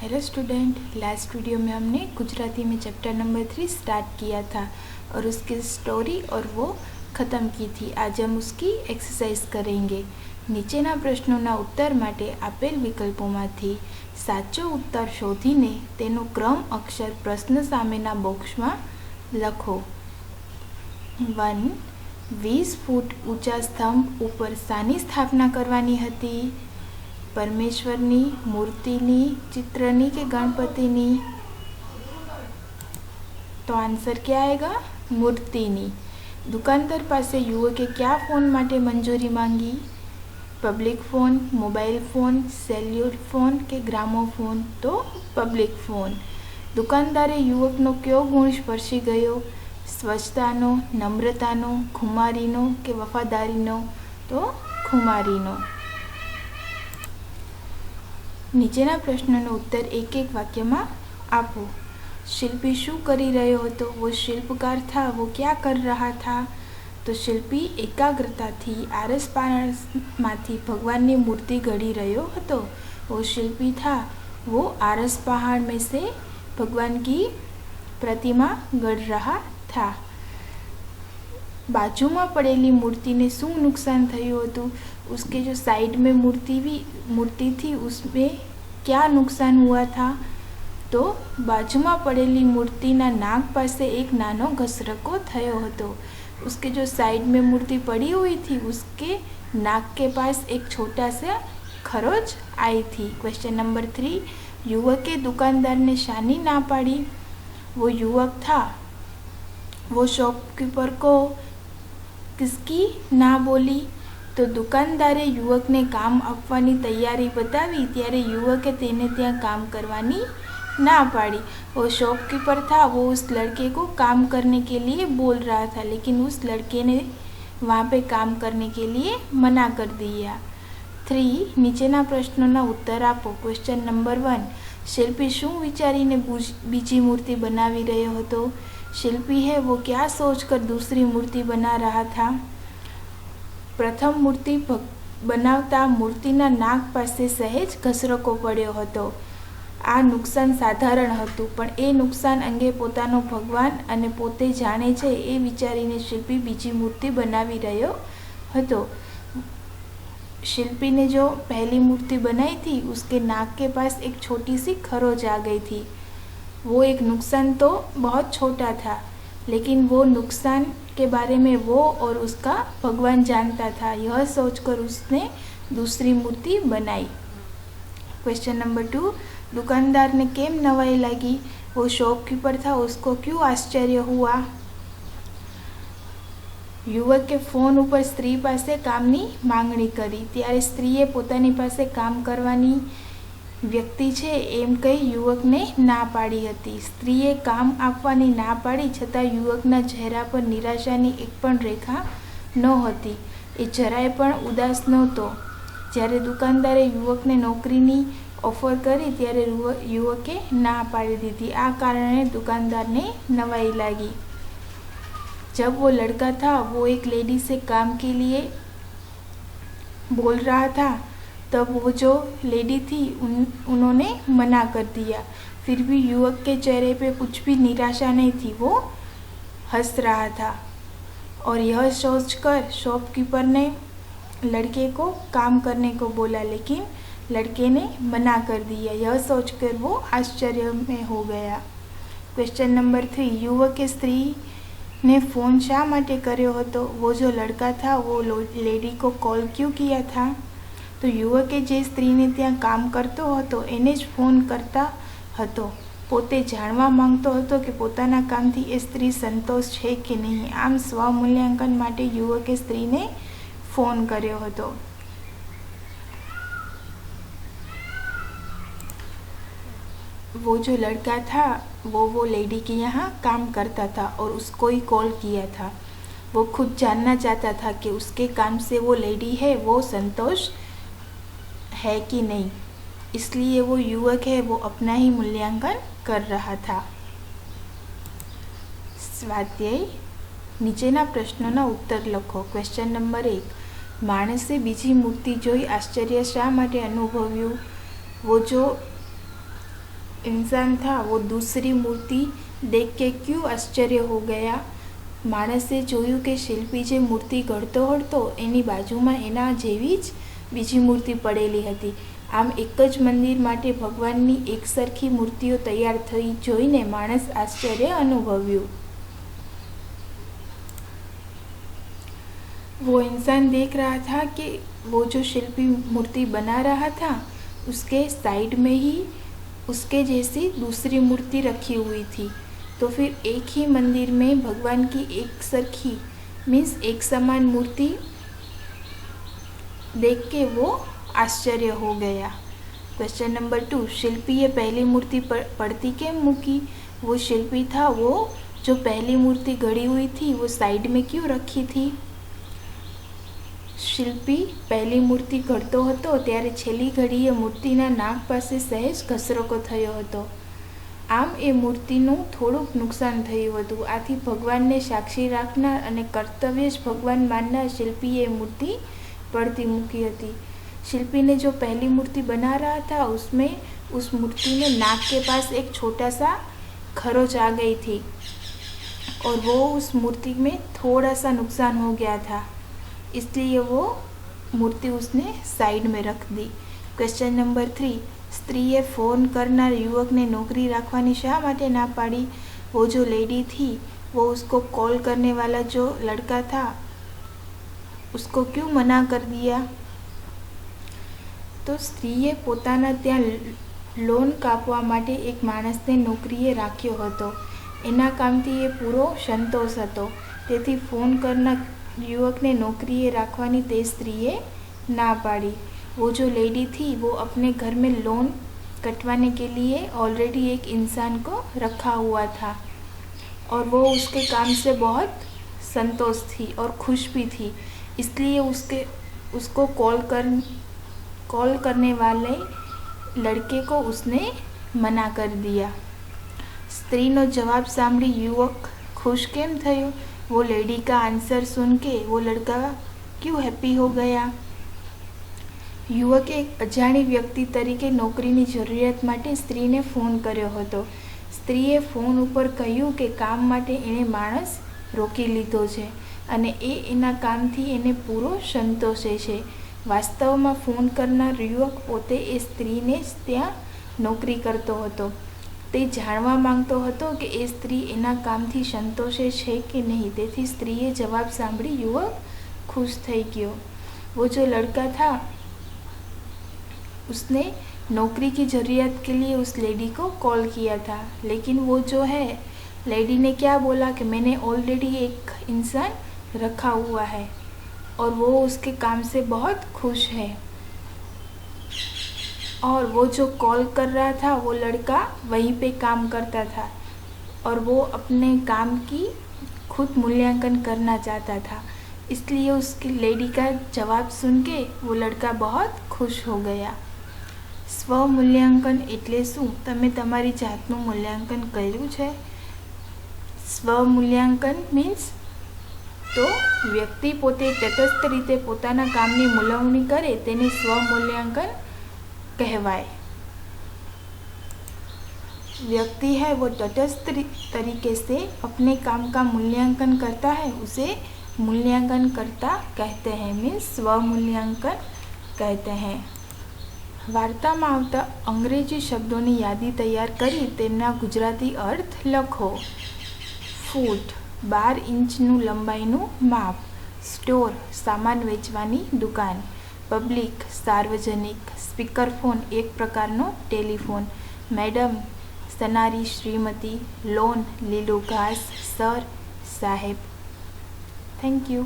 Hello student, last video में हमने गुजराती में चैप्टर नंबर 3 स्टार्ट किया था और उसकी स्टोरी और वो ख़त्म की थी। आज हम उसकी एक्सरसाइज करेंगे। નીચેના પ્રશ્નોના ઉત્તર માટે આપેલ વિકલ્પોમાંથી સાચો ઉત્તર શોધીને તેનો ક્રમ અક્ષર પ્રશ્ન સામેના બોક્સમાં લખો। 1. 20 ફૂટ ઊંચા સ્તંભ ઉપર શાની સ્થાપના કરવાની હતી? परमेश्वरनी, मूर्तिनी, चित्रनी के गणपतिनी? तो आंसर क्या आएगा? मूर्तिनी। दुकानदार पासे युवके क्या फोन माटे मंजूरी मांगी? Public phone, mobile phone, cellular phone के ग्रामोफोन? तो पब्लिक फोन। दुकानदारे युवकनो क्यो गुण स्पर्शी गयो? स्वच्छतानो, नम्रतानो, खुमारीनो के वफादारीनो? तो खुमारीनो। નીચેના પ્રશ્નનો ઉત્તર એક એક વાક્યમાં આપો। शिल्पी शू करी रह्यो हतो? वो शिल्पकार था। वो क्या कर रहा था? तो शिल्पी एकाग्रता थी आरस-पारसमांथी भगवाननी मूर्ति घड़ी रह्यो हतो। वो शिल्पी था। वो आरस पहाड़ में से भगवान की प्रतिमा गढ़ रहा था। बाजू में पड़ेली मूर्ति ने शू नुकसान थयुं हतुं? उसके जो साइड में मूर्ति थी उसमें क्या नुकसान हुआ था? तो बाजू में पड़ेली मूर्तिना नाक पासे एक नानो घसरको थयो हतो। उसके जो साइड में मूर्ति पड़ी हुई थी उसके नाक के पास एक छोटा सा खरोच आई थी। क्वेश्चन नंबर 3, युवके दुकानदार ने शानी ना पाड़ी? वो युवक था। वो शॉपकीपर को किसकी ना बोली? तो दुकानदारे युवक ने काम आपवानी तैयारी बतावी त्यारे युवके तेने त्यां काम करवानी ना पाड़ी। वो शॉपकीपर था। वो उस लड़के को काम करने के लिए बोल रहा था लेकिन उस लड़के ने वहाँ पे काम करने के लिए मना कर दिया। 3. નીચેના પ્રશ્નોના ઉત્તર આપો। क्वेश्चन नंबर 1, शिल्पी शू विचारीने बीजी मूर्ति बनावी रह्यो हतो? शिल्पी है वो क्या सोचकर दूसरी मूर्ति बना रहा था? प्रथम मूर्ति बनावता मूर्तिना नाक पासे सहेज घसरको पड्यो हतो। आ नुकसान साधारण हतुं पण ए नुकसान अंगे पोतानो भगवान अने पोते जाणे छे ए विचारीने शिल्पी बीजी मूर्ति बनावी रह्यो हतो। शिल्पी ने जो पहली मूर्ति बनाई थी उसके नाक के पास एक छोटी सी खरोच आ गई थी। वो एक नुकसान तो बहुत छोटा था लेकिन वो नुकसान के बारे में वो और उसका भगवान जानता था। यह सोचकर उसने दूसरी मूर्ति बनाई। क्वेश्चन नंबर 2, दुकानदार ने केम नवाई लगी? वो शॉपकीपर था। उसको क्यों आश्चर्य हुआ? युवक के फोन पर स्त्री पासे कामनी मांगणी करी त्यारे स्त्रीए पोतानी पासे काम करवानी व्यक्ति छे एम कही युवक ने ना पाड़ी हती। स्त्रीए काम आपवानी ना पाड़ी छतां युवकना चेहरा पर निराशानी एक पण रेखा नहोती। ए જરાય पण उदास नहोतो। જ્યારે दुकानदारे युवकने नौकरीनी ऑफर करी त्यारे युवके ना पाड़ी दीधी। आ कारणे दुकानदारने नवाई लागी। जब वो लड़का था वो एक लेडी से काम के लिए बोल रहा था तब वो जो लेडी थी उन्होंने मना कर दिया। फिर भी युवक के चेहरे पे कुछ भी निराशा नहीं थी। वो हंस रहा था और यह सोचकर शॉपकीपर ने लड़के को काम करने को बोला लेकिन लड़के ने मना कर दिया। यह सोचकर वो आश्चर्य में हो गया। क्वेश्चन नंबर 3, युवक के स्त्री ने फ़ोन शा माटे कर्यो हतो? वो जो लड़का था वो लेडी को कॉल क्यों किया था? तो युवके जे स्त्रीने त्यां काम करतो हतो एने ज फोन करता हतो। पोते जाणवा मांगतो हतो कि पोताना कामथी ए स्त्री संतोष छे कि नहीं। आम स्वमूल्यांकन माटे युवके स्त्रीने फोन कर्यो हतो। वो जो लड़का था वो लेडी के यहाँ काम करता था और उसको ही कॉल किया था। वो खुद जानना चाहता था कि उसके काम से वो लेडी है वो संतोष है कि नहीं, इसलिए वो युवक है वो अपना ही मूल्यांकन कर रहा था। स्वाध्याय, નીચેના પ્રશ્નોના ઉત્તર લખો। ક્વેશ્ચન નંબર 1, માણસે બીજી મૂર્તિ જોઈ આશ્ચર્ય શા માટે અનુભવ્યું? वो जो इंसान था वो दूसरी मूर्ति देख के क्यों आश्चर्य हो गया? માણસે જોયું કે શિલ્પી જે મૂર્તિ ઘડતો હતો એની બાજુમાં એના જેવી જ બીજી મૂર્તિ પડેલી હતી. આમ એક જ મંદિર માટે ભગવાનની એકસરખી મૂર્તિઓ તૈયાર થઈ જોઈને માણસ આશ્ચર્ય અનુભવ્યું. वो इंसान देख रहा था कि वो जो शिल्पी मूर्ति बना रहा था उसके साइड में ही उसके जैसी दूसरी मूर्ति रखी हुई थी. तो फिर एक ही मंदिर में भगवान की एक सरखी मीन्स एक समान मूर्ति देख के वो आश्चर्य हो गया. क्वेश्चन नंबर 2, शिल्पीએ પહેલી મૂર્તિ પડતી કેમ મૂકી? वो शिल्पी था वो जो पहली मूर्ति गढ़ी हुई थी वो साइड में क्यों रखी थी? શિલ્પી પહેલી મૂર્તિ ઘડતો હતો ત્યારે છેલ્લી ઘડીએ મૂર્તિના નાક પાસે સહેજ ઘસરકો થયો હતો. આમ એ મૂર્તિનું થોડુંક નુકસાન થયું હતું. આથી ભગવાનને સાક્ષી રાખનાર અને કર્તવ્ય જ ભગવાન માનનાર શિલ્પીએ મૂર્તિ પડતી મૂકી હતી. शिल्पी ने जो पहली मूर्ति बना रहा था उसमें उस मूर्ति में नाक के पास एक छोटा सा खरोच आ गई थी और वो उस मूर्ति में थोड़ा सा नुकसान हो गया था, इसलिए वो मूर्ति उसने साइड में रख दी. क्वेश्चन नंबर 3, स्त्रीए फोन करनार युवक ने नौकरी राखवानी शा माटे ना पाड़ी? वो जो लेडी थी वो उसको कॉल करने वाला जो लड़का था उसको क्यों मना कर दिया? तो स्त्रीए पोताना त्यां लोन कापवा माटे एक माणसने नौकरीए राख्यो हतो. एना कामथी ए पूरो संतोष हतो, तेथी फोन करनार युवकने नौकरीए राखवानी ते स्त्रीए ना पाड़ी. वो जो लेडी थी वो अपने घर में लोन कटवाने के लिए ऑलरेडी एक इंसान को रखा हुआ था और वो उसके काम से बहुत संतोष थी और खुश भी थी, इसलिए उसको कॉल करने वाले लड़के को उसने मना कर दिया. स्त्रीनो जवाब सांभળી युवक खुश केम थयो? वो लेडी का आंसर सुन के वो लड़का क्यों हैप्पी हो गया? युवके एक अजाणी व्यक्ति तरीके नौकरीनी जरूरियात माटे स्त्रीने फोन कर्यो हतो. स्त्रीए फोन उपर कह्युं के काम माटे एणे माणस रोकी लीधो छे અને એના કામથી એને પૂરો સંતોષે છે. વાસ્તવમાં ફોન કરનાર યુવક પોતે એ સ્ત્રીને જ ત્યાં નોકરી કરતો હતો. તે જાણવા માંગતો હતો કે એ સ્ત્રી એના કામથી સંતોષે છે કે નહીં, તેથી સ્ત્રીએ જવાબ સાંભળી યુવક खुश થઈ ગયો. वो जो लड़का था उसने नौकरी की ज़रूरत के लिए उस लेडी को कॉल किया था, लेकिन वो जो है लेडी ने क्या बोला कि मैंने ऑलरेडी एक इंसान रखा हुआ है और वो उसके काम से बहुत खुश है. और वो जो कॉल कर रहा था वो लड़का वहीं पे काम करता था और वो अपने काम की खुद मूल्यांकन करना चाहता था, इसलिए उसकी लेडी का जवाब सुन के वो लड़का बहुत खुश हो गया. સ્વમૂલ્યાંકન એટલે શું? તમે તમારી જાતનું મૂલ્યાંકન કર્યું છે? સ્વમૂલ્યાંકન મીન્સ તો વ્યક્તિ પોતે તટસ્થ રીતે પોતાના કામની મૂલ્યાંકન કરે તેને સ્વમૂલ્યાંકન कहवाय. व्यक्ति है वो तटस्थ तरीके से अपने काम का मूल्यांकन करता है, उसे मूल्यांकन करता कहते हैं, मीन्स स्वमूल्यांकन कहते हैं. वार्तामां आवता अंग्रेजी शब्दों यादी तैयार करी तेमना गुजराती अर्थ लखो. फूट 12 इंचनु लंबाईनु माप. स्टोर सामान वेचवानी दुकान. पब्लिक सार्वजनिक. स्पीकरफोन एक प्रकारनो टेलिफोन. मैडम सनारी श्रीमती. लॉन लीलू घास. सर साहेब. Thank you.